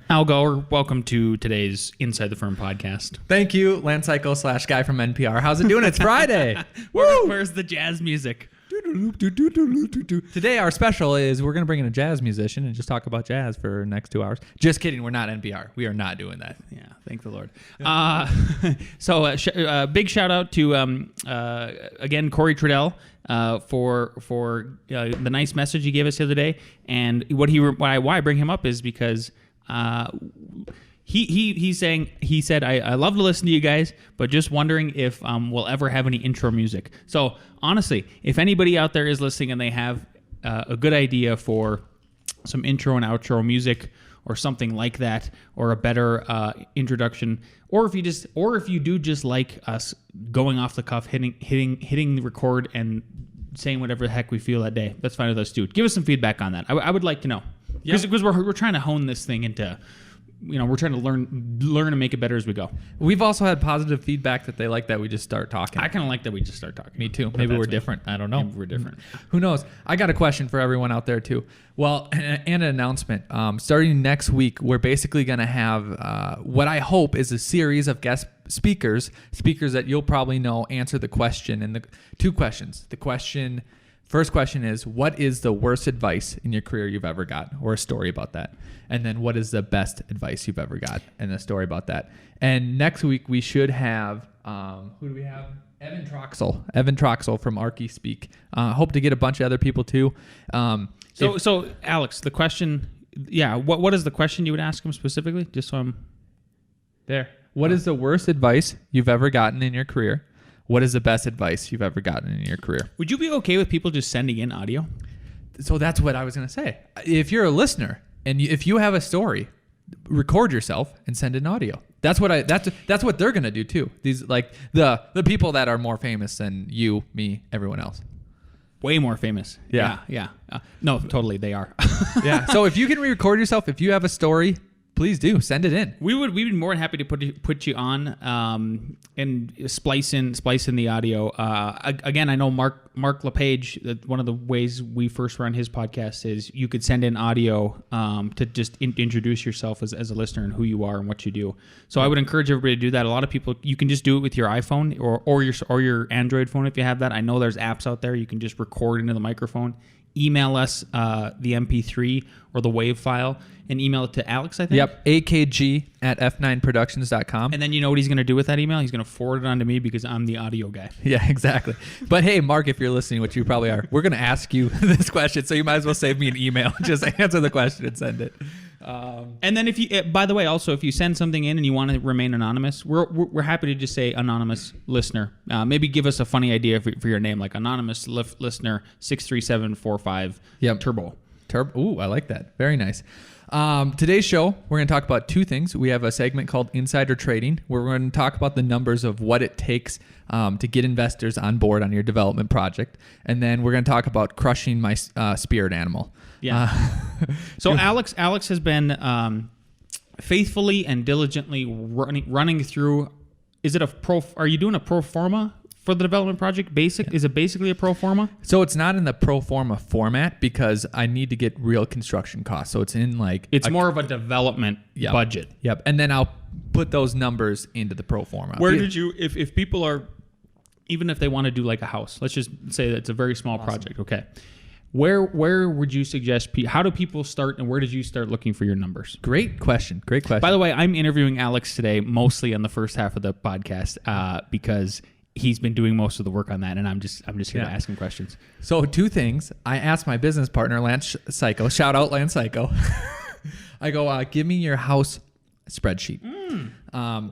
Al Gore, welcome to today's Inside the Firm podcast. Thank you, Lance Cayko / guy from NPR. How's it doing? It's Friday. Where's the jazz music? Today, our special is we're going to bring in a jazz musician and just talk about jazz for the next 2 hours. Just kidding. We're not NPR. We are not doing that. Yeah, thank the Lord. So big shout out to, again, Corey Trudell for the nice message he gave us the other day. And why I bring him up is because he said I love to listen to you guys, but just wondering if we'll ever have any intro music. So honestly, if anybody out there is listening and they have a good idea for some intro and outro music or something like that, or a better introduction, or if you do just like us going off the cuff, hitting the record and saying whatever the heck we feel that day, that's fine with us too. Give us some feedback on that. I would like to know. Because we're trying to hone this thing into, we're trying to learn and make it better as we go. We've also had positive feedback that they like that we just start talking. I kind of like that we just start talking. Me too. Maybe we're different. I don't know. Maybe we're different. Who knows? I got a question for everyone out there too. Well, and an announcement. Starting next week, we're basically going to have what I hope is a series of guest speakers that you'll probably know answer the question. And the two questions. First question is, what is the worst advice in your career you've ever got, or a story about that? And then what is the best advice you've ever got, and a story about that? And next week we should have, who do we have? Evan Troxel from Archie Speak. Hope to get a bunch of other people too. So Alex, the question, what is the question you would ask him specifically? Just so I'm there. What is the worst advice you've ever gotten in your career? What is the best advice you've ever gotten in your career? Would you be okay with people just sending in audio? So that's what I was going to say. If you're a listener and if you have a story, record yourself and send in audio. That's what they're going to do too. These like the people that are more famous than you, me, everyone else. Way more famous. Yeah. No, totally, they are. Yeah. So if you can record yourself, if you have a story, please do send it in. We'd be more than happy to put you on and splice in the audio. Again, I know Mark LePage. One of the ways we first run his podcast is you could send in audio to just introduce yourself as a listener and who you are and what you do. So I would encourage everybody to do that. A lot of people, you can just do it with your iPhone or your Android phone if you have that. I know there's apps out there you can just record into the microphone. Email us the MP3 or the WAV file and email it to Alex, I think. Yep, akg@f9productions.com. And then you know what he's going to do with that email? He's going to forward it on to me because I'm the audio guy. Yeah, exactly. But hey, Mark, if you're listening, which you probably are, we're going to ask you this question, so you might as well save me an email. Just answer the question and send it. And then if you, by the way, also if you send something in and you want to remain anonymous, we're happy to just say anonymous listener. Maybe give us a funny idea for your name, like anonymous listener 63745 Turbo. Ooh, I like that. Very nice. Today's show, we're going to talk about two things. We have a segment called Insider Trading, where we're going to talk about the numbers of what it takes to get investors on board on your development project. And then we're going to talk about crushing my spirit animal. Yeah. So Alex has been faithfully and diligently running through. Are you doing a pro forma for the development project? Is it basically a pro forma? So it's not in the pro forma format because I need to get real construction costs. So it's in it's more of a development budget. Yep. And then I'll put those numbers into the pro forma. Where did you, if people are, even if they want to do like a house, let's just say that it's a very small project. Okay. Where would you suggest, how do people start and where did you start looking for your numbers? Great question. By the way, I'm interviewing Alex today, mostly on the first half of the podcast because he's been doing most of the work on that, and I'm just here to ask him questions. So two things. I asked my business partner, Lance Cayko, shout out Lance Cayko. I go, give me your house spreadsheet.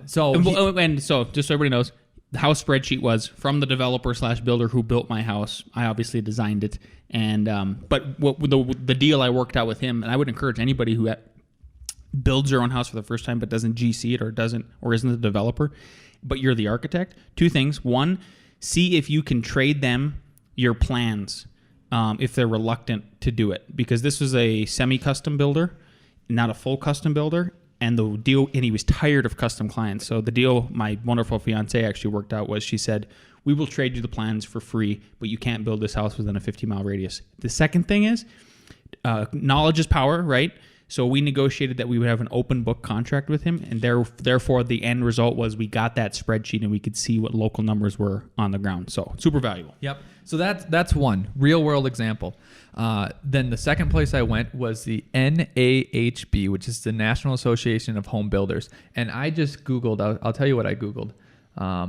So just so everybody knows, the house spreadsheet was from the developer / builder who built my house. I obviously designed it, and but the deal I worked out with him, and I would encourage anybody who builds their own house for the first time but doesn't GC it or isn't the developer, but you're the architect. Two things. One, see if you can trade them your plans if they're reluctant to do it, because this was a semi-custom builder, not a full custom builder. And the deal, and he was tired of custom clients. So the deal my wonderful fiance actually worked out was, she said, we will trade you the plans for free, but you can't build this house within a 50-mile radius. The second thing is, knowledge is power, right? So we negotiated that we would have an open book contract with him, and therefore the end result was we got that spreadsheet and we could see what local numbers were on the ground. So super valuable. Yep. So that's one real world example. Then the second place I went was the NAHB, which is the National Association of Home Builders. And I just Googled, I'll tell you what I Googled.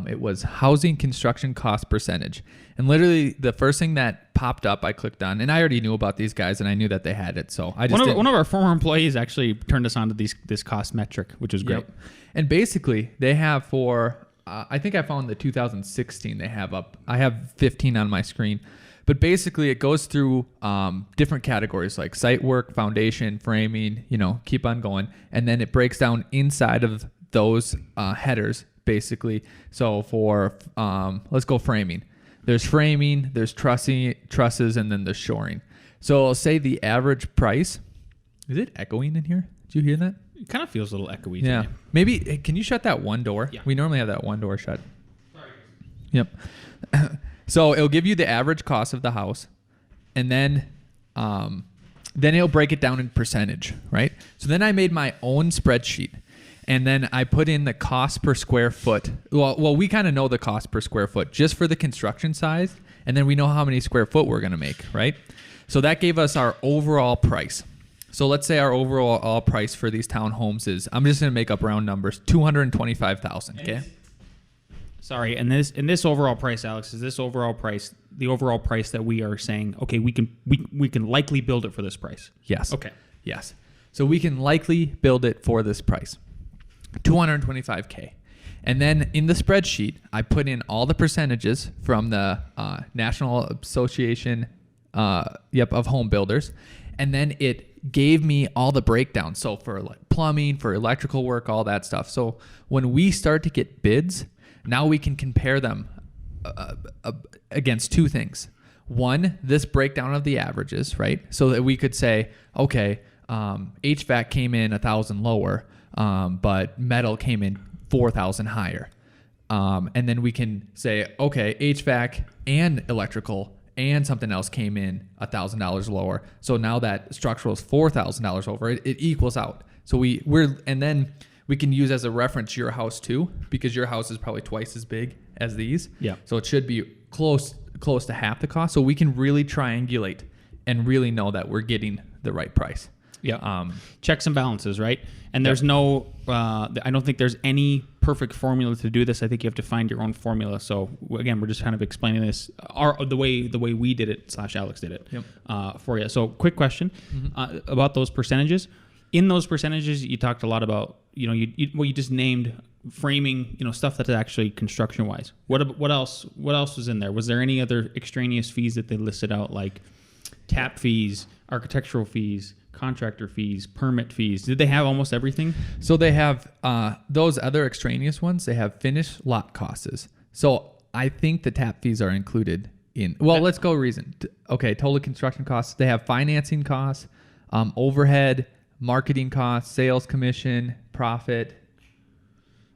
It was housing construction cost percentage. And literally the first thing that popped up, I clicked on, and I already knew about these guys and I knew that they had it. So I just one of our former employees actually turned us on to this cost metric, which is great. Yep. And basically they have for, I think I found the 2016 they have up. I have 15 on my screen. But basically it goes through different categories like site work, foundation, framing, keep on going. And then it breaks down inside of those headers basically. So for, let's go framing. There's framing, there's trusses, and then there's shoring. So I'll say the average price. Is it echoing in here? Did you hear that? It kind of feels a little echoey to Yeah. me. Maybe, can you shut that one door? Yeah. We normally have that one door shut. Sorry. Yep. So it'll give you the average cost of the house, and then it'll break it down in percentage, right? So then I made my own spreadsheet, and then I put in the cost per square foot. Well, we kind of know the cost per square foot just for the construction size, and then we know how many square foot we're going to make, right? So that gave us our overall price. So let's say our overall price for these townhomes is, I'm just going to make up round numbers, $225,000. Okay. Sorry, and this overall price, Alex, is this overall price the overall price that we are saying? Okay, we can likely build it for this price. Yes. Okay. Yes. So we can likely build it for this price, $225K. And then in the spreadsheet, I put in all the percentages from the National Association of Home Builders, and then it gave me all the breakdowns. So for like plumbing, for electrical work, all that stuff. So when we start to get bids, now we can compare them against two things. One, this breakdown of the averages, right? So that we could say, okay, HVAC came in 1,000 lower, but metal came in 4,000 higher. And then we can say, okay, HVAC and electrical and something else came in $1,000 lower. So now that structural is $4,000 over, it equals out. So and then we can use as a reference your house too, because your house is probably twice as big as these. Yeah. So it should be close to half the cost. So we can really triangulate and really know that we're getting the right price. Yeah. Checks and balances, right? And there's no, I don't think there's any perfect formula to do this. I think you have to find your own formula. So again, we're just kind of explaining this the way we did it / Alex did it for you. So quick question about those percentages. In those percentages, you talked a lot about, you just named framing, stuff that's actually construction wise. What else was in there? Was there any other extraneous fees that they listed out, like tap fees, architectural fees, contractor fees, permit fees? Did they have almost everything? So they have those other extraneous ones. They have finished lot costs. So I think the tap fees are included in. Well, let's go reason. Okay, total construction costs. They have financing costs, overhead, marketing costs, sales commission, profit,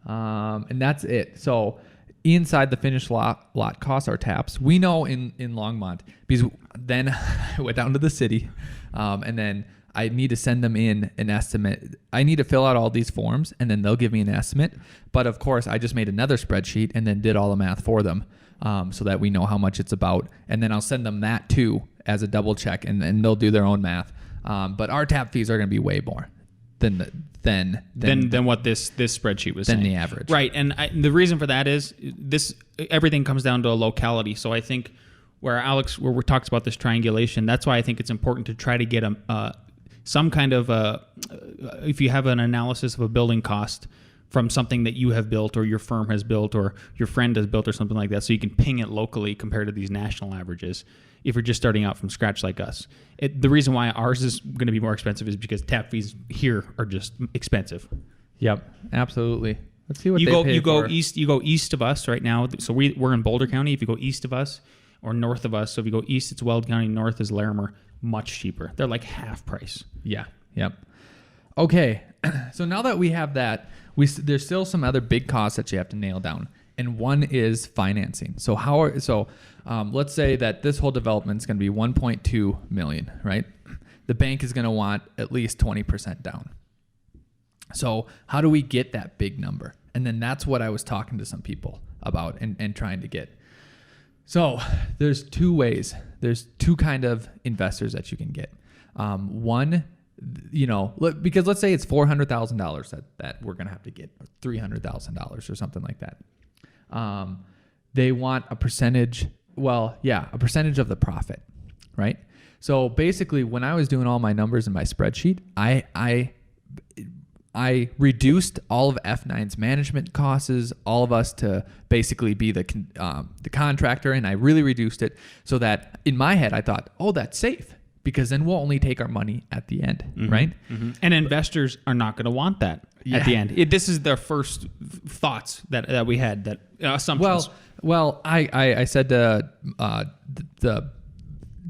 and that's it. So inside the finished lot costs are taps. We know in Longmont, because then I went down to the city, and then I need to send them in an estimate. I need to fill out all these forms, and then they'll give me an estimate. But of course, I just made another spreadsheet and then did all the math for them, so that we know how much it's about. And then I'll send them that too as a double check, and then they'll do their own math. But our tap fees are going to be way more than what this spreadsheet was than saying. The average, right? And the reason for that is everything comes down to a locality. So I think where we talked about this triangulation, that's why I think it's important to try to get some kind of if you have an analysis of a building cost from something that you have built or your firm has built or your friend has built or something like that, so you can ping it locally compared to these national averages if you're just starting out from scratch like us. The reason why ours is going to be more expensive is because tap fees here are just expensive. Yep, absolutely. Let's see what you they go. pay You for. go east. You go east of us right now. So we're in Boulder County. If you go east of us or north of us, so if you go east, it's Weld County. North is Larimer. Much cheaper. They're like half price. Yeah. Yep. Okay. So now that we have that, there's still some other big costs that you have to nail down, and one is financing. So let's say that this whole development is going to be $1.2 million, right? the bank is going to want at least 20% down. So how do we get that big number? And then that's what I was talking to some people about and trying to get. So there's two ways. There's two kind of investors that you can get. One, because let's say it's $400,000 that we're going to have to get, or $300,000 or something like that. They want a percentage. A percentage of the profit, right? So basically, when I was doing all my numbers in my spreadsheet, I reduced all of F9's management costs, all of us to basically be the contractor, and I really reduced it so that in my head I thought, oh, that's safe because then we'll only take our money at the end, right? Mm-hmm. And investors are not going to want that at the end. This is their first thoughts that we had, that assumptions. Well, I said to the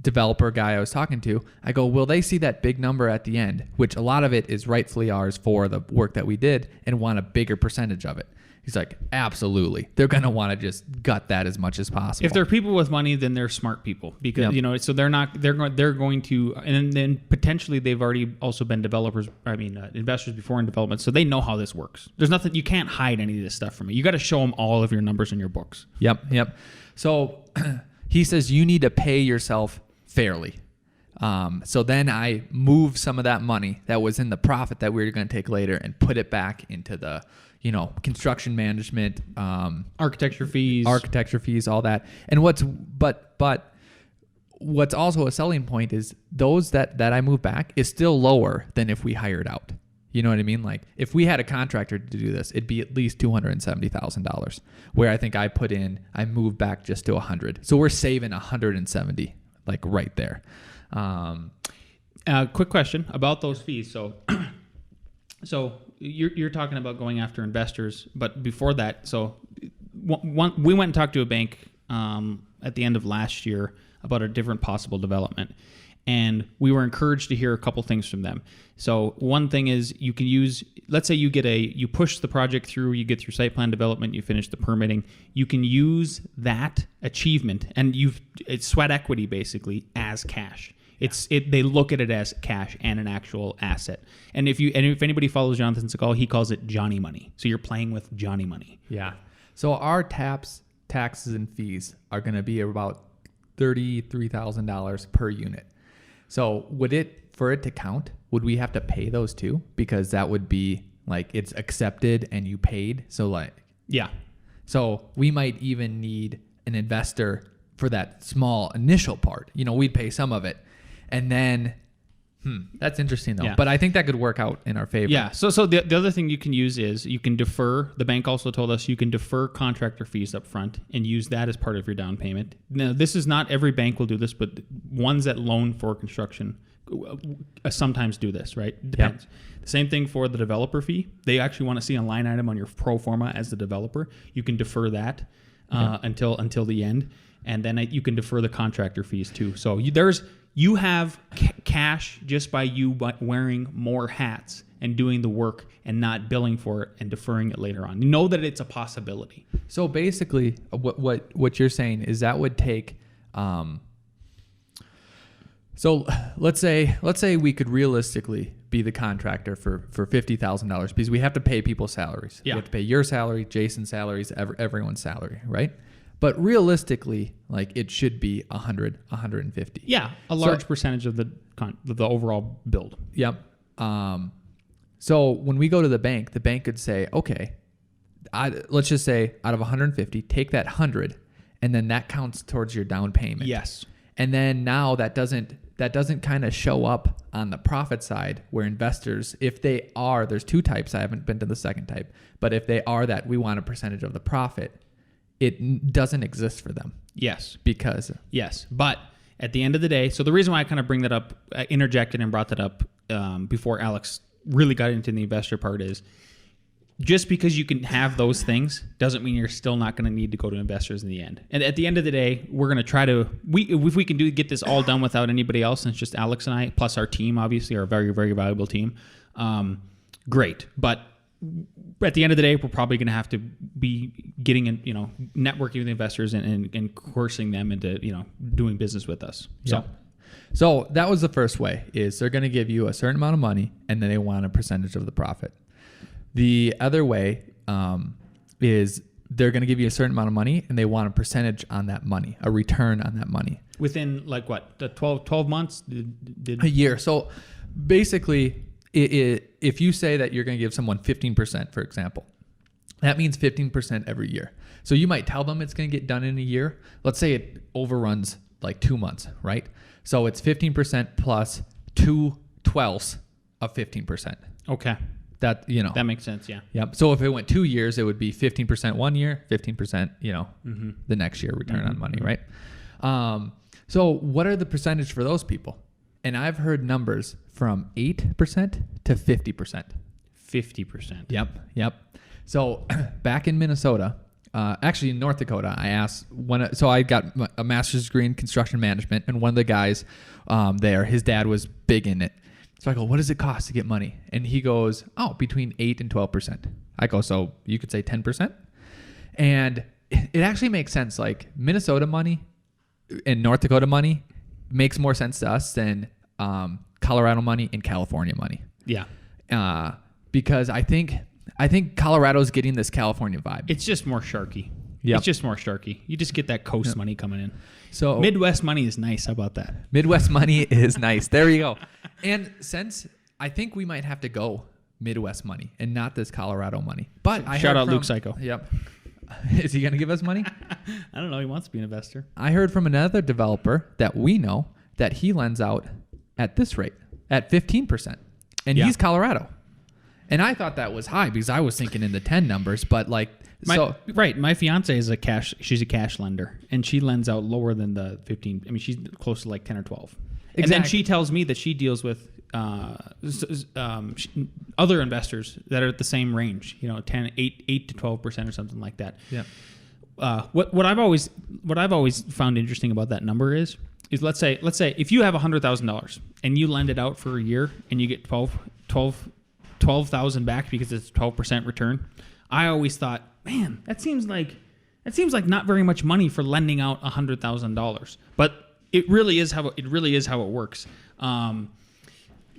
developer guy I was talking to, I go, will they see that big number at the end, which a lot of it is rightfully ours for the work that we did, and want a bigger percentage of it? He's like, absolutely. They're going to want to just gut that as much as possible. If they're people with money, then they're smart people, because so they're going to, and then potentially they've already also been investors before in development, so they know how this works. There's nothing, you can't hide any of this stuff from me. You got to show them all of your numbers in your books. Yep. So he says you need to pay yourself fairly. So then I moved some of that money that was in the profit that we were going to take later and put it back into the, construction management, architecture fees, all that. And what's also a selling point is those that I move back is still lower than if we hired out. You know what I mean? Like if we had a contractor to do this, it'd be at least $270,000. Where I think I moved back just to 100. So we're saving 170, like right there. Quick question about those fees. So you're talking about going after investors, but before that, we went and talked to a bank at the end of last year about a different possible development, and we were encouraged to hear a couple things from them. So one thing is you can use, let's say you push the project through, you get through site plan development, you finish the permitting, you can use that achievement, and it's sweat equity basically as cash. They look at it as cash and an actual asset. And if anybody follows Jonathan Segal, he calls it Johnny money. So you're playing with Johnny money. Yeah. So our taxes and fees are going to be about $33,000 per unit. So for it to count, would we have to pay those too? Because that would be like it's accepted and you paid. So yeah. So we might even need an investor for that small initial part. We'd pay some of it. And then, that's interesting though. Yeah. But I think that could work out in our favor. Yeah. So the other thing you can use is you can defer. The bank also told us you can defer contractor fees up front and use that as part of your down payment. Now, this is not every bank will do this, but ones that loan for construction sometimes do this, right? Depends. Yep. The same thing for the developer fee. They actually want to see a line item on your pro forma as the developer. You can defer that until the end, and then you can defer the contractor fees too. So you have cash just by you wearing more hats and doing the work and not billing for it and deferring it later on. You know that it's a possibility. So basically, what you're saying is that would take. So let's say we could realistically be the contractor for $50,000 because we have to pay people's salaries. Yeah. We have to pay your salary, Jason's salaries, everyone's salary, right? But realistically, it should be 100, 150. Yeah, a large percentage of the overall build. Yep. So when we go to the bank could say, okay, let's just say out of 150, take that 100, and then that counts towards your down payment. Yes. And then now that doesn't kind of show up on the profit side where investors, if they are, there's two types. I haven't been to the second type, but if they are that we want a percentage of the profit, it doesn't exist for them. Yes. Yes. But at the end of the day, so the reason why I kind of bring that up, I interjected and brought that up before Alex really got into the investor part is just because you can have those things doesn't mean you're still not going to need to go to investors in the end. And at the end of the day, we're going to try to, if we can get this all done without anybody else, and it's just Alex and I, plus our team, obviously, our very, very valuable team, great. But at the end of the day, we're probably going to have to be getting in, networking with investors and coercing them into, doing business with us. So, So that was the first way, is they're going to give you a certain amount of money and then they want a percentage of the profit. The other way is they're going to give you a certain amount of money and they want a percentage on that money, a return on that money. Within like what, the 12 months? A year. So basically, if you say that you're going to give someone 15%, for example, that means 15% every year. So you might tell them it's going to get done in a year. Let's say it overruns like 2 months, right? So it's 15% plus 2/12 of 15%. Okay. That, you know. That makes sense, yeah. Yep. So if it went 2 years, it would be 15% 1 year, 15%, you know, the next year return on money, right? So what are the percentage for those people? And I've heard numbers from 8% to 50%. 50%. Yep. So back in Minnesota, actually in North Dakota, I asked so I got a master's degree in construction management, and one of the guys there, his dad was big in it. So I go, what does it cost to get money? And he goes, between 8 and 12%. I go, so you could say 10%? And it actually makes sense. Like Minnesota money and North Dakota money makes more sense to us than Colorado money and California money. Yeah. Because I think Colorado's getting this California vibe. It's just more sharky. Yep. It's just more sharky. You just get that coast money coming in. So Midwest money is nice. How about that? Midwest money is nice. There you go. And since I think we might have to go Midwest money and not this Colorado money. But I shout heard out Luke Cayko. Yep. Is he going to give us money? I don't know. He wants to be an investor. I heard from another developer that we know that he lends out at this rate, at 15%. And he's Colorado. And I thought that was high because I was thinking in the 10 numbers, but like, my fiance is she's a cash lender, and she lends out lower than the 15. I mean, she's close to like 10 or 12. Exactly. And then she tells me that she deals with other investors that are at the same range, 8 to 12% or something like that. Yeah. What I've always found interesting about that number is let's say if you have $100,000 and you lend it out for a year and you get 12,000 back because it's 12% return. I always thought, man, that seems like not very much money for lending out $100,000. But it really is how it works.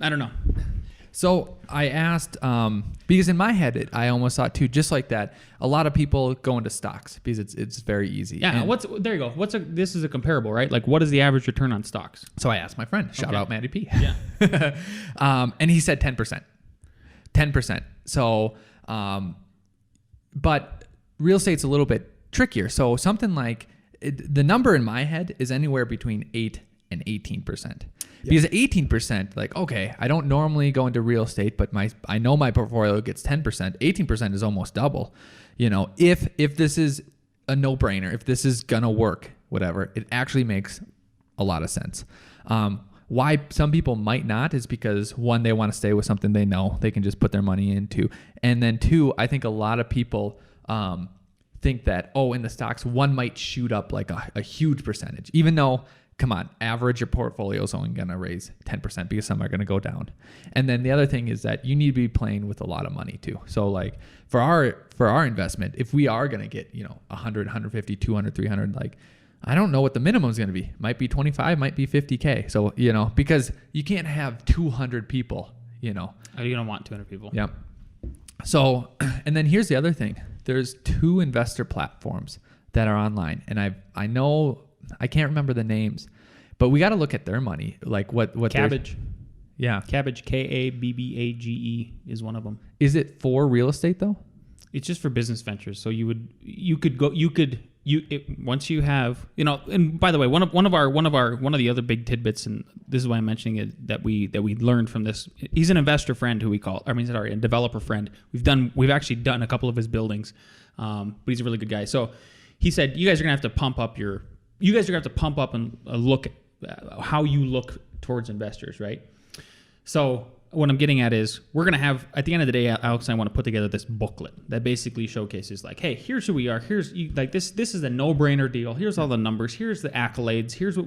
I don't know. So I asked because in my head I almost thought too, just like that. A lot of people go into stocks because it's very easy. Yeah. There you go. This is a comparable, right? Like, what is the average return on stocks? So I asked my friend. Shout out Matty P. Yeah. And he said 10%. 10%. So, but real estate's a little bit trickier. So something like the number in my head is anywhere between 8 and 18%. Because 18%, like, okay, I don't normally go into real estate, but I know my portfolio gets 10%. 18% is almost double. If this is a no-brainer, if this is gonna work, whatever, it actually makes a lot of sense. Why some people might not is because, one, they want to stay with something they know they can just put their money into. And then two, I think a lot of people think that, in the stocks, one might shoot up like a huge percentage, even though, come on, average your portfolio is only going to raise 10% because some are going to go down. And then the other thing is that you need to be playing with a lot of money too. So like for our investment, if we are going to get, 100, 150, 200, 300, like, I don't know what the minimum is going to be. Might be 25, might be 50K. So, because you can't have 200 people, Oh, you don't want 200 people. Yep. So, and then here's the other thing. There's 2 investor platforms that are online. And I know, I can't remember the names, but we got to look at their money. Like what Cabbage. Yeah. Cabbage, Kabbage is one of them. Is it for real estate though? It's just for business ventures. So once you have, and by the way, one of the other big tidbits, and this is why I'm mentioning it, that we learned from this. He's an investor friend who we call, a developer friend. We've actually done a couple of his buildings, but he's a really good guy. So he said, you guys are gonna have to pump up and look at how you look towards investors, right? So what I'm getting at is we're going to have, at the end of the day, Alex and I want to put together this booklet that basically showcases like, hey, here's who we are. Here's this is a no-brainer deal. Here's all the numbers. Here's the accolades. Here's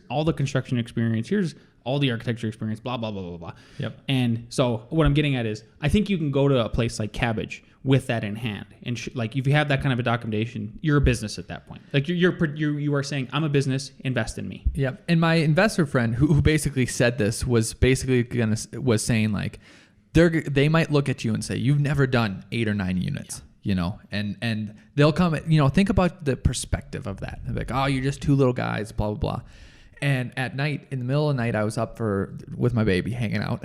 all the construction experience. Here's all the architecture experience, blah, blah, blah, blah, blah. Yep. And so what I'm getting at is I think you can go to a place like Cabbage with that in hand. And like if you have that kind of a documentation, you're a business at that point. Like you are saying, I'm a business, invest in me. Yep. And my investor friend who basically said this was saying like, they might look at you and say, you've never done 8 or 9 units. And they'll come, think about the perspective of that. They're like, oh, you're just 2 little guys, blah, blah, blah. And at night, in the middle of the night, I was up with my baby hanging out.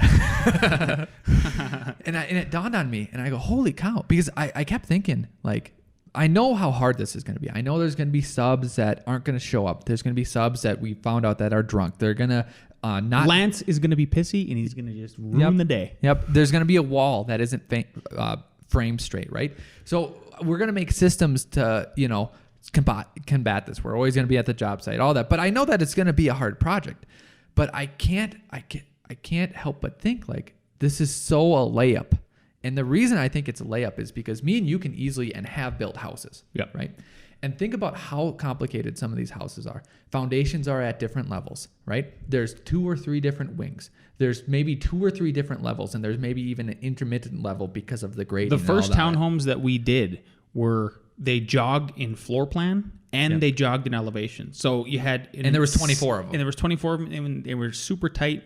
and it dawned on me, and I go, holy cow. Because I kept thinking, like, I know how hard this is going to be. I know there's going to be subs that aren't going to show up. There's going to be subs that we found out that are drunk. They're going to not... Lance is going to be pissy, and he's going to just ruin the day. Yep. There's going to be a wall that isn't framed straight, right? So we're going to make systems to, combat this. We're always going to be at the job site, all that. But I know that it's going to be a hard project. But I can't help but think like this is so a layup. And the reason I think it's a layup is because me and you can easily and have built houses. Yep. Right. And think about how complicated some of these houses are. Foundations are at different levels, right? There's 2 or 3 different wings. There's maybe 2 or 3 different levels, and there's maybe even an intermittent level because of the grading. The first townhomes that we did they jogged in floor plan and they jogged in elevation. So you had... And there was 24 of them. And there was 24 of them, and they were super tight.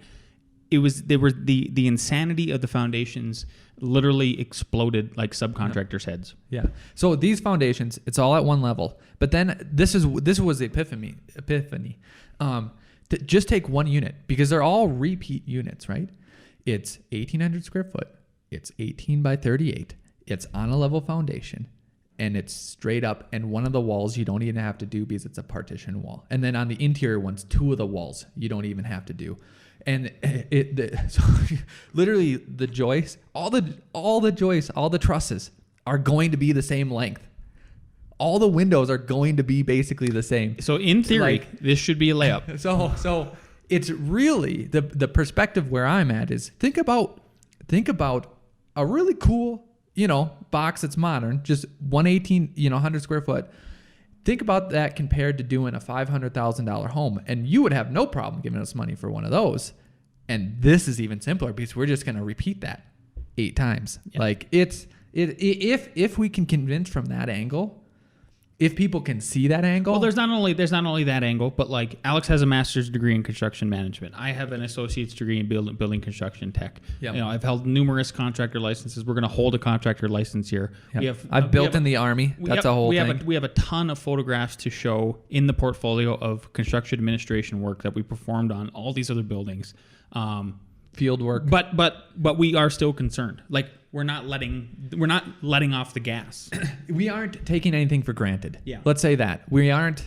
The insanity of the foundations literally exploded like subcontractors' heads. Yeah. So these foundations, it's all at one level. But then this was the epiphany. Just take one unit because they're all repeat units, right? It's 1,800 square foot. It's 18 by 38. It's on a level foundation. And it's straight up, and one of the walls you don't even have to do because it's a partition wall. And then on the interior ones, 2 of the walls you don't even have to do. And so literally the joists, all the joists, all the trusses are going to be the same length. All the windows are going to be basically the same. So in theory, this should be a layup. So it's really the perspective where I'm at is think about a really cool, box that's modern, just 100 square foot. Think about that compared to doing a $500,000 home, and you would have no problem giving us money for one of those. And this is even simpler because we're just going to repeat that 8 times. Yeah. Like if we can convince from that angle, if people can see that angle. Well, there's not only that angle, but like Alex has a master's degree in construction management. I have an associate's degree in building construction tech. Yep. I've held numerous contractor licenses. We're going to hold a contractor license here. Yep. I've built in the Army. That's a whole thing. We have a ton of photographs to show in the portfolio of construction administration work that we performed on all these other buildings. Field work. But we are still concerned. Like we're not letting off the gas. We aren't taking anything for granted. Yeah. Let's say that. We aren't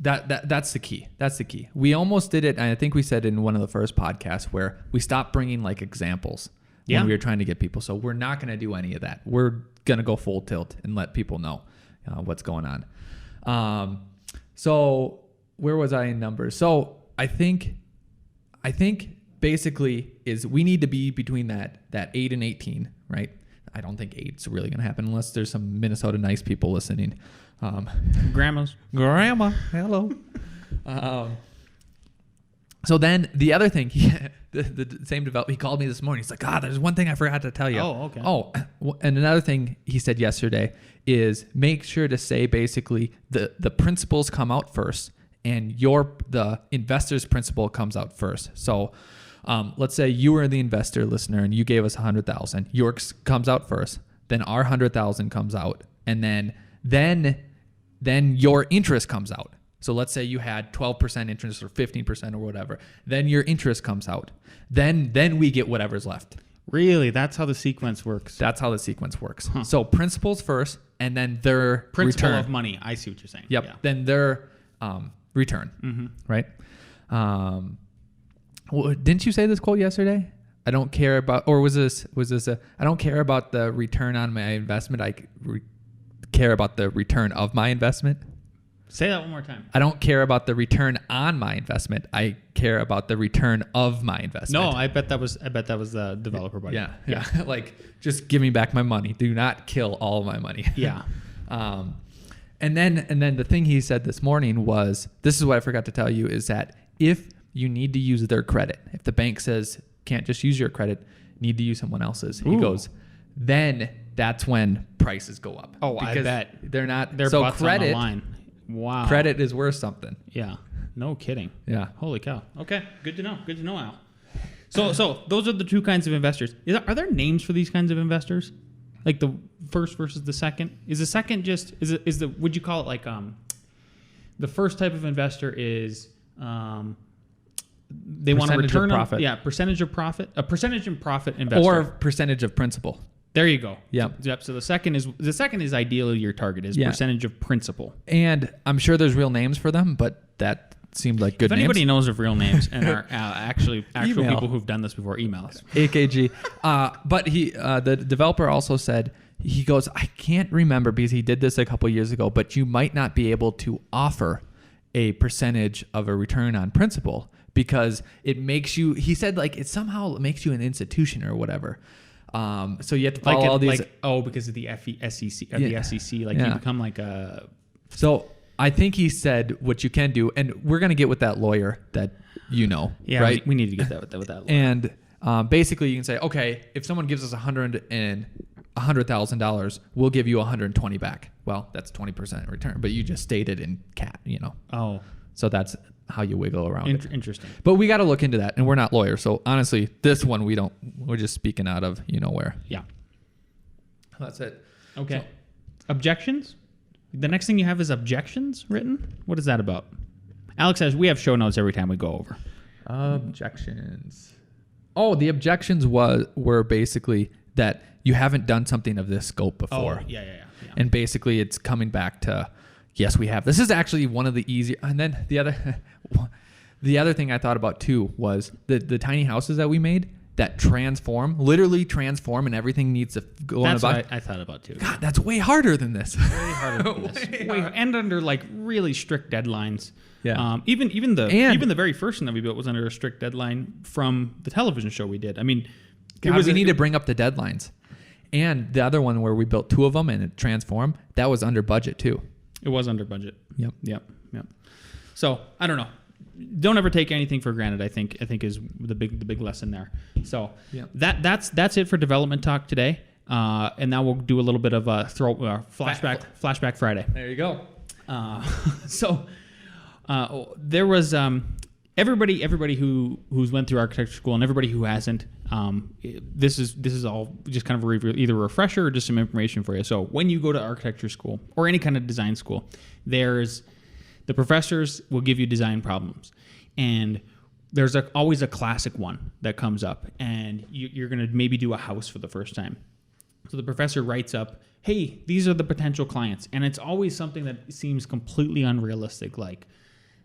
that's the key. That's the key. We almost did it, and I think we said in one of the first podcasts where we stopped bringing like examples when we were trying to get people. So we're not going to do any of that. We're going to go full tilt and let people know what's going on. So where was I in numbers? So I think basically is we need to be between that 8 and 18, right? I don't think 8's really going to happen unless there's some Minnesota nice people listening. Grandma, hello. So then the other thing, the same developer, he called me this morning. He's like, there's one thing I forgot to tell you. Oh, okay. Oh, and another thing he said yesterday is make sure to say basically the principles come out first and the investor's principle comes out first. So let's say you were the investor listener and you gave us 100,000. Yours comes out first, then our 100,000 comes out, and then your interest comes out. So let's say you had 12% interest or 15% or whatever. Then your interest comes out. Then we get whatever's left. Really? That's how the sequence works? That's how the sequence works. Huh. So principals first, and then their principal return. Of money. I see what you're saying. Yep. Yeah. Then their return. Right? Well, didn't you say this quote yesterday? I don't care about, or was this I don't care about the return on my investment. I care about the return of my investment. Say that one more time. I don't care about the return on my investment. I care about the return of my investment. No, I bet that was the developer buddy. Yeah. Like, just give me back my money. Do not kill all of my money. Yeah. And then the thing he said this morning was, this is what I forgot to tell you, is that if you need to use their credit. If the bank says can't just use your credit, need to use someone else's. He goes, then that's when prices go up. Oh, I bet they're not. Their So butts on credit, the line. Wow. credit is worth something. Yeah. No kidding. Yeah. Holy cow. Okay. Good to know. Good to know, Al. So those are the two kinds of investors. Are there names for these kinds of investors? Like the first versus the second? Is the second just would you call it like the first type of investor is they want to return on profit. Percentage of profit, a percentage in profit investor, or percentage of principal. There you go. Yep. So the second is ideally your target is percentage of principal. And I'm sure there's real names for them, but that seemed like good names. If anybody knows of real names and are actual Email. people who've done this before, email us. AKG. But the developer also said, he goes, I can't remember because he did this a couple years ago, but you might not be able to offer a percentage of a return on principal because it makes you, he said, like, it somehow makes you an institution or whatever. So you have to follow all these. Because of the SEC, the SEC, like you become like a. So I think he said what you can do, and we're gonna get with that lawyer that right? We need to get that with that lawyer. And basically, you can say, okay, if someone gives us $100,000, we'll give you 120 back. Well, that's 20% return, but you just stated in cat, Oh, so that's how you wiggle around it. Interesting. But we got to look into that, and we're not lawyers, so honestly, this one we're just speaking out of where. Yeah. That's it. Okay. Objections? The next thing you have is objections written? What is that about? Alex says we have show notes every time we go over. Objections. Oh, the objections were basically that you haven't done something of this scope before. Oh, yeah. And basically it's coming back to, yes, we have. This is actually one of the easier. And then the other thing I thought about too was the tiny houses that we made that literally transform, and everything needs to go on. That's what I thought about too. God, that's way harder than this. Way harder than this. And under like really strict deadlines. Yeah. Even the very first one that we built was under a strict deadline from the television show we did. I mean, we need to bring up the deadlines. And the other one where we built 2 of them and it transformed, that was under budget too. It was under budget. Yep. So I don't know. Don't ever take anything for granted. I think is the big lesson there. So that's it for development talk today. And now we'll do a little bit of flashback Friday. There you go. There was everybody who's went through architecture school and everybody who hasn't. This is all just kind of either a refresher or just some information for you. So when you go to architecture school or any kind of design school, the professors will give you design problems, and there's always a classic one that comes up, and you're going to maybe do a house for the first time. So the professor writes up, hey, these are the potential clients, and it's always something that seems completely unrealistic, like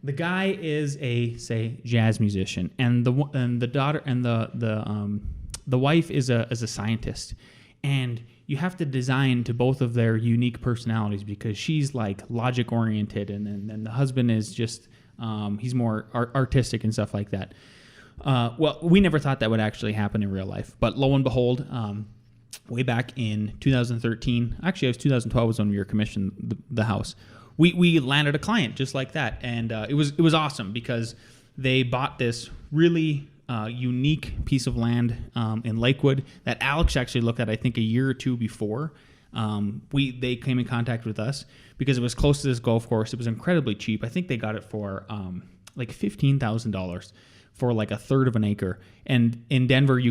the guy is a, say, jazz musician, and the daughter and the wife is a scientist, and you have to design to both of their unique personalities because she's like logic oriented, and then the husband is just he's more artistic and stuff like that. Well, we never thought that would actually happen in real life, but lo and behold, way back in 2013, actually it was 2012 was when we were commissioned the house. We landed a client just like that, and it was awesome because they bought this really unique piece of land in Lakewood that Alex actually looked at, I think, a year or two before. They came in contact with us because it was close to this golf course. It was incredibly cheap. I think they got it for like $15,000 for like a third of an acre. And in Denver,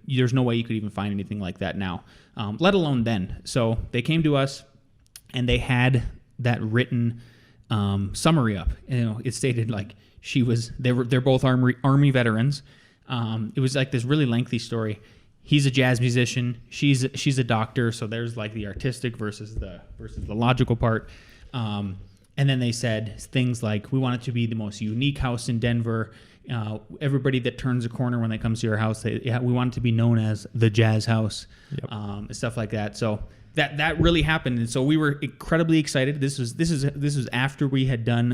there's no way you could even find anything like that now, let alone then. So they came to us, and they had that written summary up. It stated like they're both army veterans. It was like this really lengthy story. He's a jazz musician. She's a doctor. So there's like the artistic versus the logical part. And then they said things like, we want it to be the most unique house in Denver. Everybody that turns a corner when they come to your house, we want it to be known as the Jazz House, and stuff like that. So that really happened, and so we were incredibly excited. This was after we had done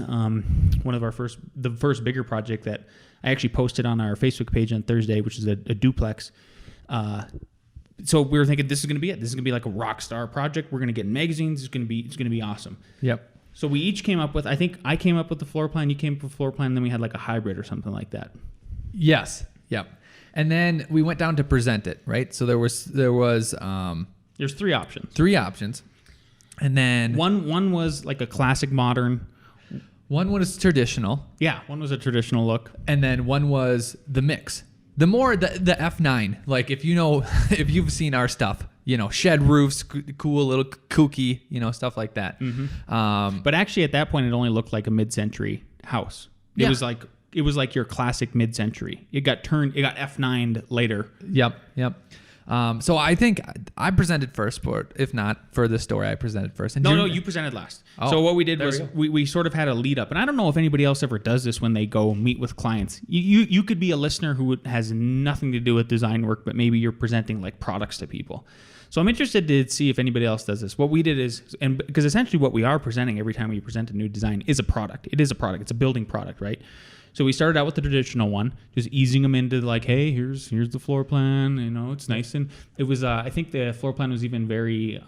one of the first bigger project that I actually posted on our Facebook page on Thursday, which is a duplex. So we were thinking this is going to be it. This is going to be like a rock star project. We're going to get in magazines. It's going to be awesome. Yep. So we each came up with, I think I came up with the floor plan, you came up with the floor plan, then we had like a hybrid or something like that. Yes. Yep. And then we went down to present it, right? So there's 3 options. 3 options. And then one was like a classic modern. One was traditional. Yeah, one was a traditional look. And then one was the mix. The F9, like if you've seen our stuff, shed roofs, cool, little kooky, stuff like that. Mm-hmm. But actually at that point, it only looked like a mid-century house. It was like your classic mid-century. It got F9'd later. Yep. So I think I presented first, but if not for this story, I presented first. And No, you presented last. Oh, so what we did was we sort of had a lead up, and I don't know if anybody else ever does this when they go meet with clients. You could be a listener who has nothing to do with design work, but maybe you're presenting like products to people. So I'm interested to see if anybody else does this. What we did is, and because essentially what we are presenting every time we present a new design is a product. It is a product. It's a building product, right? So we started out with the traditional one, just easing them into like, hey, here's the floor plan. It's nice, and it was. I think the floor plan was even very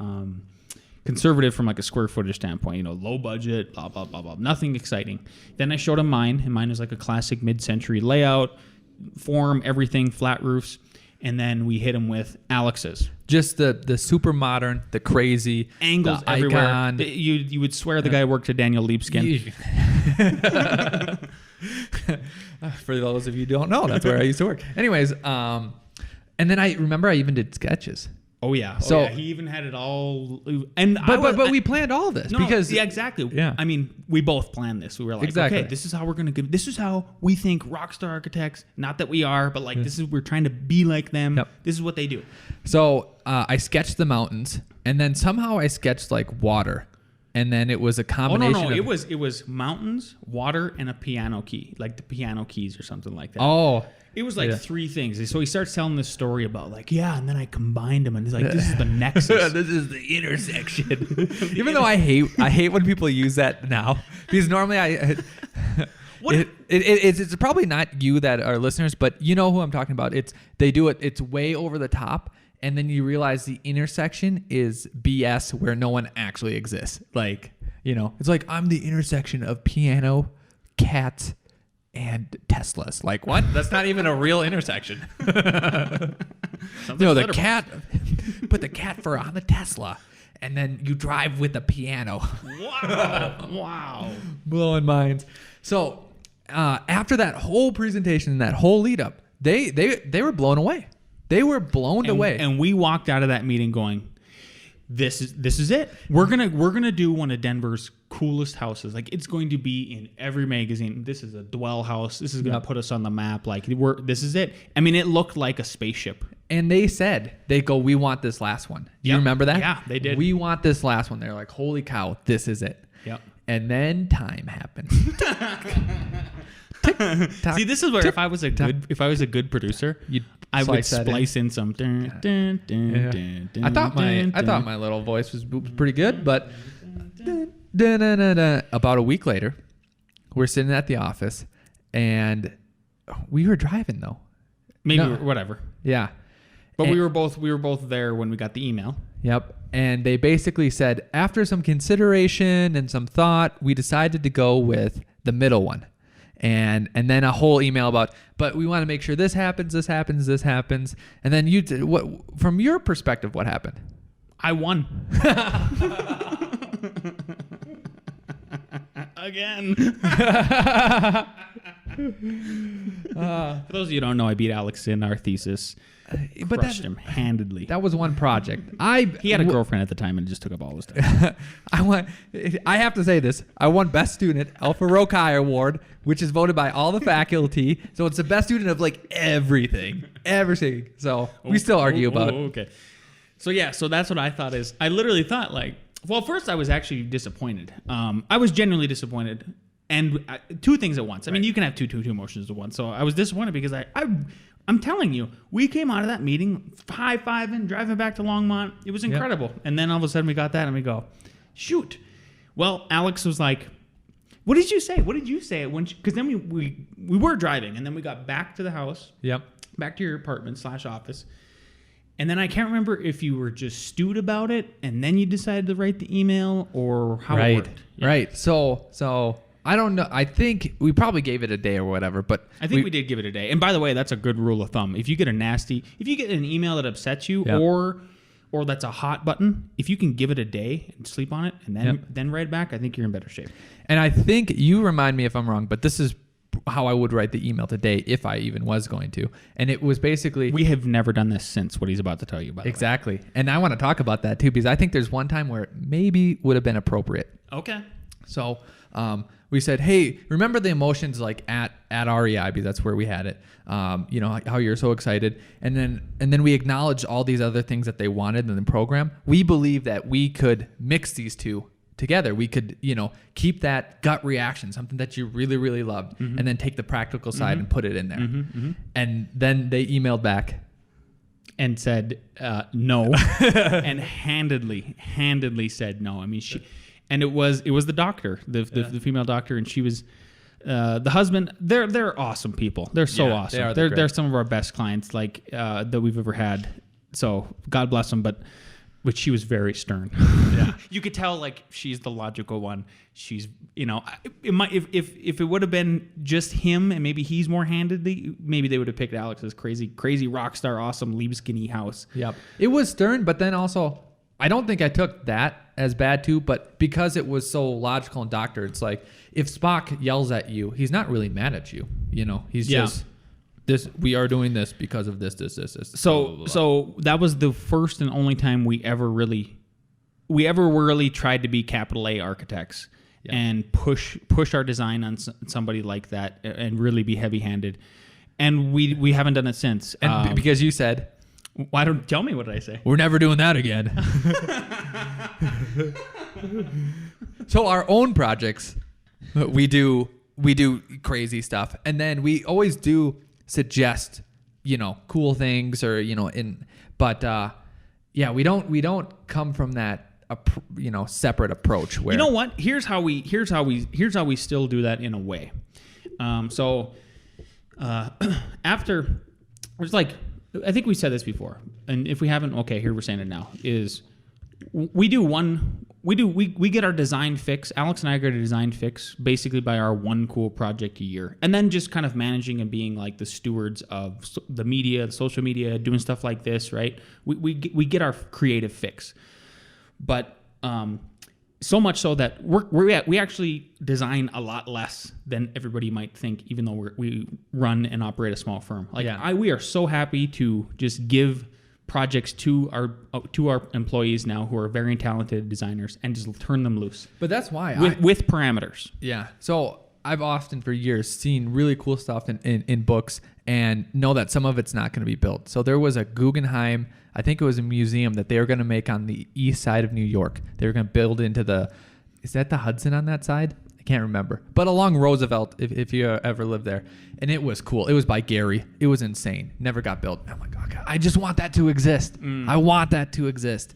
conservative from like a square footage standpoint. Low budget, blah blah blah blah, nothing exciting. Then I showed him mine, and mine is like a classic mid-century layout, form, everything, flat roofs, and then we hit him with Alex's. Just the super modern, the crazy angles the everywhere. Icon. You would swear the guy worked at Daniel Liebskin. For those of you who don't know, that's where I used to work. Anyways, and then I remember I even did sketches. Oh yeah. So he even had it all. But we planned all this because exactly. Yeah. I mean, we both planned this. We were like, exactly. Okay, this is how we're gonna give. This is how we think rockstar architects. Not that we are, but like this is we're trying to be like them. Yep. This is what they do. So I sketched the mountains, and then somehow I sketched like water, and then it was a combination. Oh no, it was mountains, water, and a piano key, like the piano keys or something like that. Oh. It was like 3 things. So he starts telling this story about like, and then I combined them, and he's like, this is the nexus. This is the intersection. Even though I hate when people use that now, because normally it's probably not you that are listeners, but you know who I'm talking about. They do it. It's way over the top, and then you realize the intersection is BS where no one actually exists. Like it's like I'm the intersection of piano, cats, and Teslas. Like what? That's not even a real intersection. The cat. Put the cat fur on the Tesla, and then you drive with the piano. Wow. Blowing minds. So after that whole presentation and that whole lead up, they were blown away. They were blown away. And we walked out of that meeting going, This is it. We're gonna do one of Denver's coolest houses. Like it's going to be in every magazine. This is a dwell house. This is gonna put us on the map. Like this is it. I mean, it looked like a spaceship. And they go, we want this last one. Do you remember that? Yeah, they did. We want this last one. They're like, holy cow, this is it. Yep. And then time happened. See, this is where if I was a good producer, I would splice in some. I thought my little voice was pretty good, but about a week later, we're sitting at the office, and we were driving though. Whatever. Yeah, but we were both there when we got the email. Yep. And they basically said, after some consideration and some thought, we decided to go with the middle one. And then a whole email about, but we want to make sure this happens. And then from your perspective, what happened? I won. Again. For those of you who don't know, I beat Alex in our thesis. Crushed him handedly. That was one project. He had a girlfriend at the time and just took up all his time. I have to say this. I won Best Student, Alpha Rho Chi Award, which is voted by all the faculty. So it's the best student of like everything. So we still argue about it. Okay. So that's what I thought is. I literally thought first I was actually disappointed. I was genuinely disappointed. And 2 things at once. I mean, you can have two emotions at once. So I was disappointed because I'm telling you, we came out of that meeting high-fiving, driving back to Longmont. It was incredible. Yep. And then all of a sudden we got that and we go, shoot. Well, Alex was like, what did you say? Because then we were driving and then we got back to the house. Yep. Back to your apartment /office. And then I can't remember if you were just stewed about it and then you decided to write the email or how it worked. Yeah. Right. So I don't know. I think we probably gave it a day or whatever, but I think we did give it a day. And by the way, that's a good rule of thumb. If you get an email that upsets you or that's a hot button, if you can give it a day and sleep on it and then write back, I think you're in better shape. And I think you remind me if I'm wrong, but this is how I would write the email today if I even was going to. And it was basically... We have never done this since what he's about to tell you about. Exactly. And I want to talk about that too, because I think there's one time where it maybe would have been appropriate. Okay. So we said, hey, remember the emotions like at REI, because that's where we had it. How you're so excited. And then we acknowledged all these other things that they wanted in the program. We believe that we could mix these two together. We could, keep that gut reaction, something that you really, really loved, and then take the practical side and put it in there. And then they emailed back and said no, and handedly said no. I mean, and it was the doctor, the female doctor, and she was the husband. They're awesome people. They're so awesome. They're some of our best clients that we've ever had. So God bless them, but she was very stern. Yeah, you could tell she's the logical one. She's it might if it would have been just him and maybe he's more handedly, maybe they would have picked Alex's crazy rock star awesome Liebeskinny house. Yep, it was stern, but then also I don't think I took that as bad too. But because it was so logical and doctor, it's like if Spock yells at you, he's not really mad at you. He's just. We are doing this because of this. So blah, blah, blah. So that was the first and only time we ever really tried to be capital A architects and push our design on somebody like that and really be heavy-handed. And we haven't done it since. And because you said, why don't tell me what did I say? We're never doing that again. So our own projects, we do crazy stuff, and then we always do suggest cool things or we don't come from that separate approach where what here's how we still do that in a way. After it's I think we said this before, and if we haven't, okay, here we're saying it now, is we get our design fix. Alex and I get a design fix basically by our one cool project a year, and then just kind of managing and being the stewards of the media, the social media, doing stuff like this, right? We get our creative fix, but so much so that we actually design a lot less than everybody might think, even though we run and operate a small firm. We are so happy to just give projects to our employees now who are very talented designers and just turn them loose. But that's why with parameters. Yeah. So I've often for years seen really cool stuff in books and know that some of it's not going to be built. So there was a Guggenheim, I think it was a museum that they were going to make on the east side of New York. They were going to build into is that the Hudson on that side? I can't remember. But along Roosevelt, if you ever lived there. And it was cool. It was by Gary. It was insane. Never got built. I'm like, oh God, I just want that to exist. I want that to exist.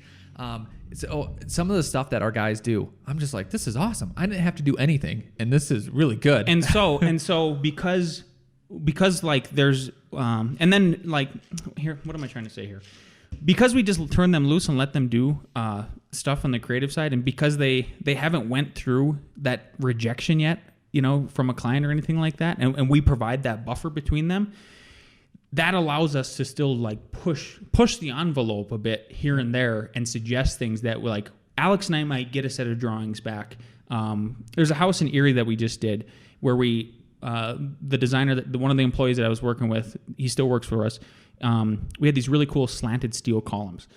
So some of the stuff that our guys do, I'm just like, this is awesome. I didn't have to do anything, and this is really good. And so because there's and then here, what am I trying to say here? Because we just turn them loose and let them do stuff on the creative side, and because they haven't went through that rejection yet, from a client or anything like that, and we provide that buffer between them, that allows us to still push the envelope a bit here and there and suggest things that Alex and I might get a set of drawings back. There's a house in Erie that we just did where the designer, one of the employees that I was working with, he still works for us. We had these really cool slanted steel columns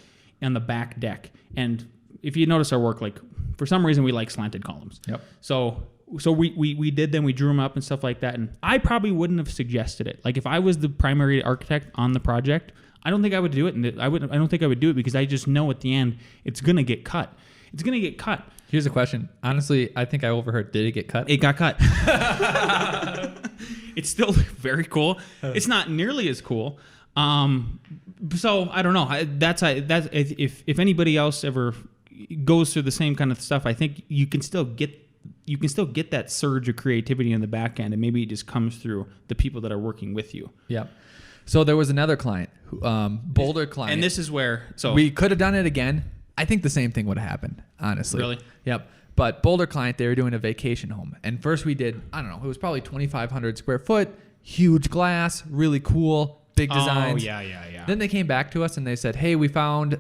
on the back deck. And if you notice our work, for some reason we like slanted columns. Yep. So we did them, we drew them up and stuff like that. And I probably wouldn't have suggested it. If I was the primary architect on the project, I don't think I would do it. And I don't think I would do it because I just know at the end it's going to get cut. It's going to get cut. Here's a question. Honestly, I think I overheard. Did it get cut? It got cut. It's still very cool. It's not nearly as cool. So I don't know. That's if anybody else ever goes through the same kind of stuff, I think you can still get that surge of creativity in the back end, and maybe it just comes through the people that are working with you. Yeah. So there was another client, Boulder client. And this is where, so we could have done it again. I think the same thing would have happened, honestly. Really? Yep. But Boulder client, they were doing a vacation home. And first we did, I don't know, it was probably 2,500 square foot, huge glass, really cool, big designs. Oh, yeah. Then they came back to us and they said, hey, we found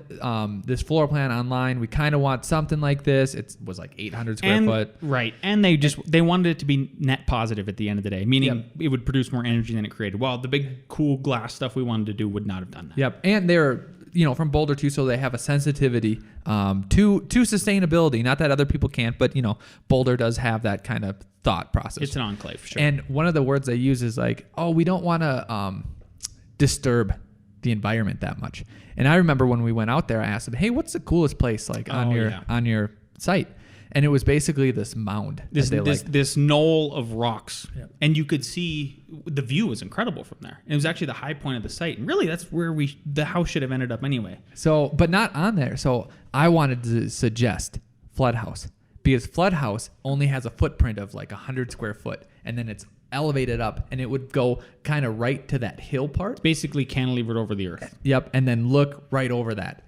this floor plan online. We kind of want something like this. It was like 800 square foot. Right. And they wanted it to be net positive at the end of the day, meaning it would produce more energy than it created. Well, the big cool glass stuff we wanted to do would not have done that. Yep. And they're, from Boulder too, so they have a sensitivity to sustainability. Not that other people can't, but, Boulder does have that kind of thought process. It's an enclave, for sure. And one of the words they use is like, oh, we don't want to disturb the environment that much. And I remember when we went out there, I asked them, hey, what's the coolest place on your site? And it was basically this mound. This knoll of rocks. Yep. And you could see the view was incredible from there. And it was actually the high point of the site. And really, that's where the house should have ended up anyway. So, but not on there. So I wanted to suggest Flood House. Because Flood House only has a footprint of like 100 square foot. And then it's elevated up. And it would go kind of right to that hill part. It's basically cantilevered over the earth. Yep. And then look right over that.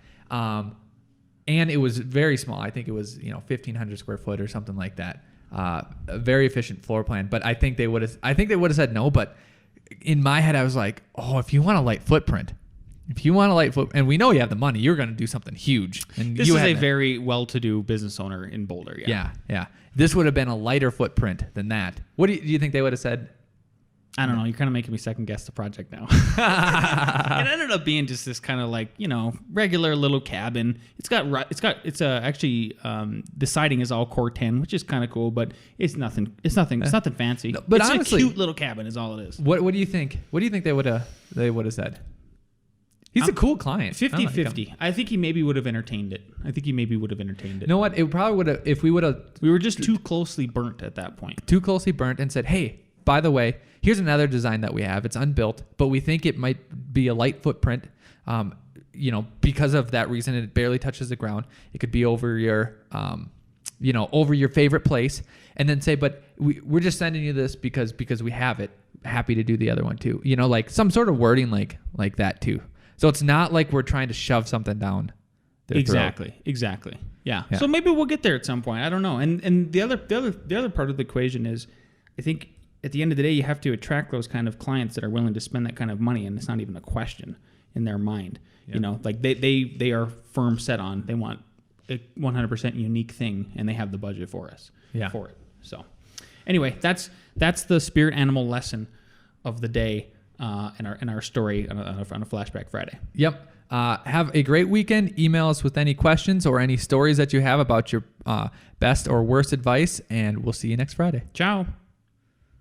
And it was very small. I think it was 1,500 square foot or something like that. A very efficient floor plan. But I think they would have said no. But in my head, I was like, oh, if you want a light footprint, and we know you have the money, you're going to do something huge. And this is a very well-to-do business owner in Boulder. Yeah. This would have been a lighter footprint than that. What do you think they would have said? I don't know. You're kind of making me second guess the project now. It ended up being just this kind of like, regular little cabin. It's actually the siding is all Corten, which is kind of cool, but it's nothing fancy. No, but it's honestly, a cute little cabin is all it is. What do you think? What do you think they would have said? He's a cool client. 50-50. I think he maybe would have entertained it. You know what? It probably would have, if we were just too closely burnt at that point. Too closely burnt and said, hey, by the way, here's another design that we have. It's unbuilt, but we think it might be a light footprint. Because of that reason, it barely touches the ground. It could be over your, over your favorite place, and then say, but we're just sending you this because we have it. Happy to do the other one too. Like some sort of wording like that too. So it's not like we're trying to shove something down their throat. Exactly. Yeah. So maybe we'll get there at some point. I don't know. And the other part of the equation is, I think, at the end of the day, you have to attract those kind of clients that are willing to spend that kind of money, and it's not even a question in their mind. Yeah. Like they are firm set on they want a 100% unique thing, and they have the budget for us for it. So anyway, that's the spirit animal lesson of the day in our story on a Flashback Friday. Yep. Have a great weekend. Email us with any questions or any stories that you have about your best or worst advice, and we'll see you next Friday. Ciao.